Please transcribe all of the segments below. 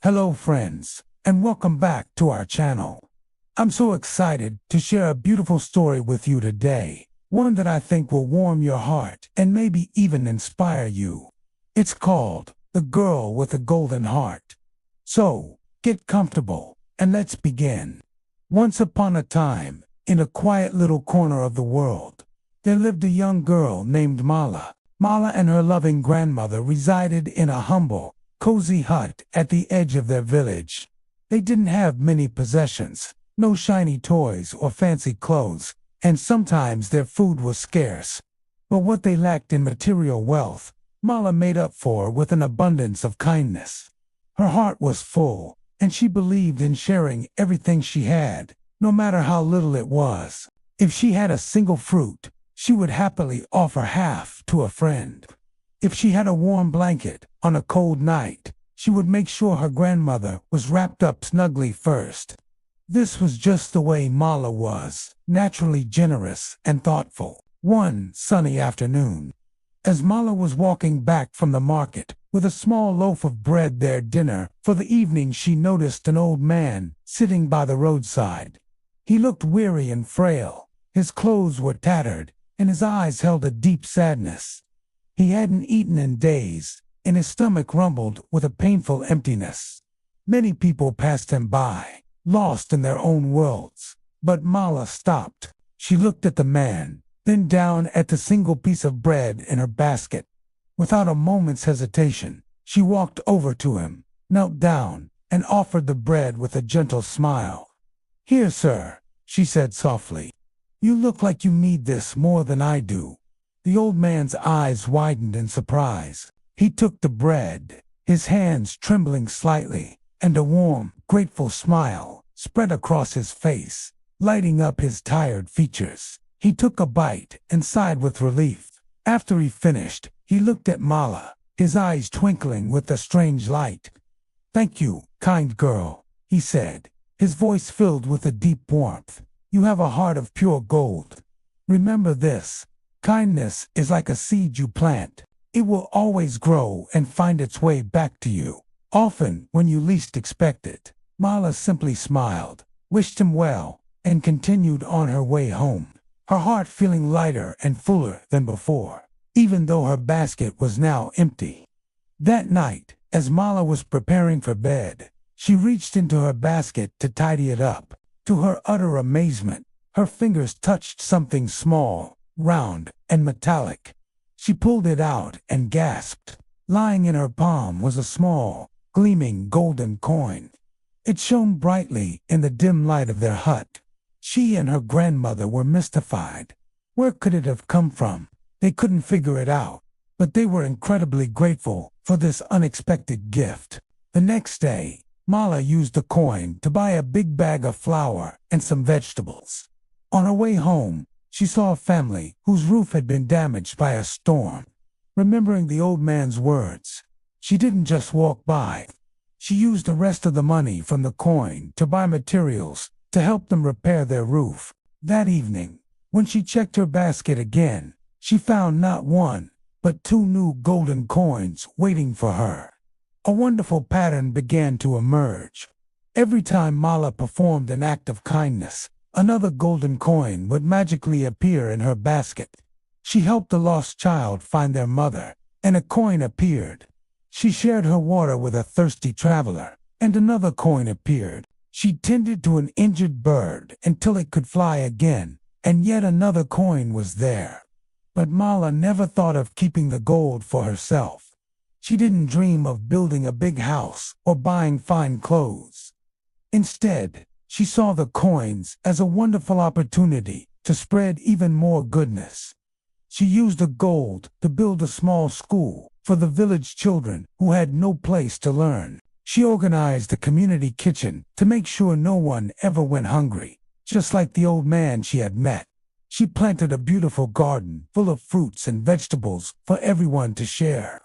Hello friends, and welcome back to our channel. I'm so excited to share a beautiful story with you today, one that I think will warm your heart and maybe even inspire you. It's called The Girl with the Golden Heart. So, get comfortable, and let's begin. Once upon a time, in a quiet little corner of the world, there lived a young girl named Mala. Mala and her loving grandmother resided in a humble, cozy hut at the edge of their village. They didn't have many possessions, no shiny toys or fancy clothes, and sometimes their food was scarce. But what they lacked in material wealth, Mala made up for with an abundance of kindness. Her heart was full, and she believed in sharing everything she had, no matter how little it was. If she had a single fruit, she would happily offer half to a friend. If she had a warm blanket on a cold night, she would make sure her grandmother was wrapped up snugly first. This was just the way Mala was, naturally generous and thoughtful. One sunny afternoon, as Mala was walking back from the market with a small loaf of bread, their dinner for the evening, she noticed an old man sitting by the roadside. He looked weary and frail. His clothes were tattered, and his eyes held a deep sadness. He hadn't eaten in days, and his stomach rumbled with a painful emptiness. Many people passed him by, lost in their own worlds, but Mala stopped. She looked at the man, then down at the single piece of bread in her basket. Without a moment's hesitation, she walked over to him, knelt down, and offered the bread with a gentle smile. "Here, sir," she said softly. "You look like you need this more than I do." The old man's eyes widened in surprise. He took the bread, his hands trembling slightly, and a warm, grateful smile spread across his face, lighting up his tired features. He took a bite and sighed with relief. After he finished, he looked at Mala, his eyes twinkling with a strange light. "Thank you, kind girl," he said, his voice filled with a deep warmth. "You have a heart of pure gold. Remember this. Kindness is like a seed you plant. It will always grow and find its way back to you, often when you least expect it." Mala simply smiled, wished him well, and continued on her way home, her heart feeling lighter and fuller than before, even though her basket was now empty. That night, as Mala was preparing for bed, she reached into her basket to tidy it up. To her utter amazement, her fingers touched something small, round, and metallic. She pulled it out and gasped. Lying in her palm was a small, gleaming golden coin. It shone brightly in the dim light of their hut. She and her grandmother were mystified. Where could it have come from? They couldn't figure it out, but they were incredibly grateful for this unexpected gift. The next day, Mala used the coin to buy a big bag of flour and some vegetables. On her way home, she saw a family whose roof had been damaged by a storm. Remembering the old man's words, she didn't just walk by. She used the rest of the money from the coin to buy materials to help them repair their roof. That evening, when she checked her basket again, she found not one, but 2 new golden coins waiting for her. A wonderful pattern began to emerge. Every time Mala performed an act of kindness, another golden coin would magically appear in her basket. She helped a lost child find their mother, and a coin appeared. She shared her water with a thirsty traveler, and another coin appeared. She tended to an injured bird until it could fly again, and yet another coin was there. But Mala never thought of keeping the gold for herself. She didn't dream of building a big house or buying fine clothes. Instead, she saw the coins as a wonderful opportunity to spread even more goodness. She used the gold to build a small school for the village children who had no place to learn. She organized a community kitchen to make sure no one ever went hungry, just like the old man she had met. She planted a beautiful garden full of fruits and vegetables for everyone to share.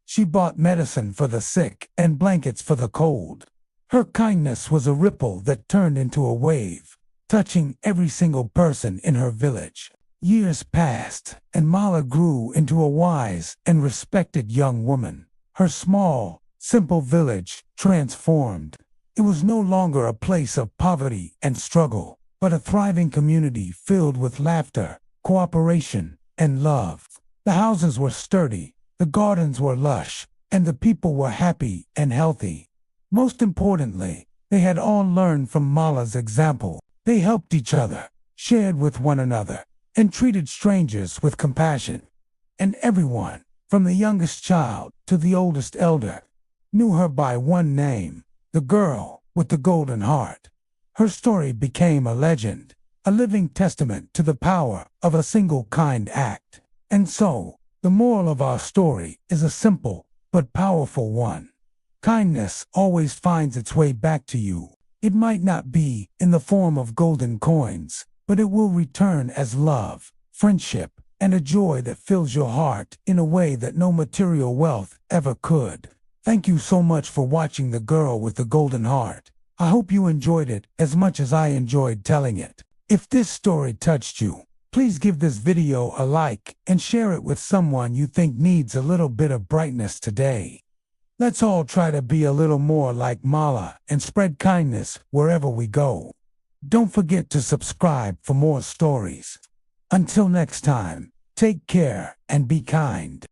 She bought medicine for the sick and blankets for the cold. Her kindness was a ripple that turned into a wave, touching every single person in her village. Years passed, and Mala grew into a wise and respected young woman. Her small, simple village transformed. It was no longer a place of poverty and struggle, but a thriving community filled with laughter, cooperation, and love. The houses were sturdy, the gardens were lush, and the people were happy and healthy. Most importantly, they had all learned from Mala's example. They helped each other, shared with one another, and treated strangers with compassion. And everyone, from the youngest child to the oldest elder, knew her by one name, the girl with the golden heart. Her story became a legend, a living testament to the power of a single kind act. And so, the moral of our story is a simple but powerful one. Kindness always finds its way back to you. It might not be in the form of golden coins, but it will return as love, friendship, and a joy that fills your heart in a way that no material wealth ever could. Thank you so much for watching The Girl with the Golden Heart. I hope you enjoyed it as much as I enjoyed telling it. If this story touched you, please give this video a like and share it with someone you think needs a little bit of brightness today. Let's all try to be a little more like Mala and spread kindness wherever we go. Don't forget to subscribe for more stories. Until next time, take care and be kind.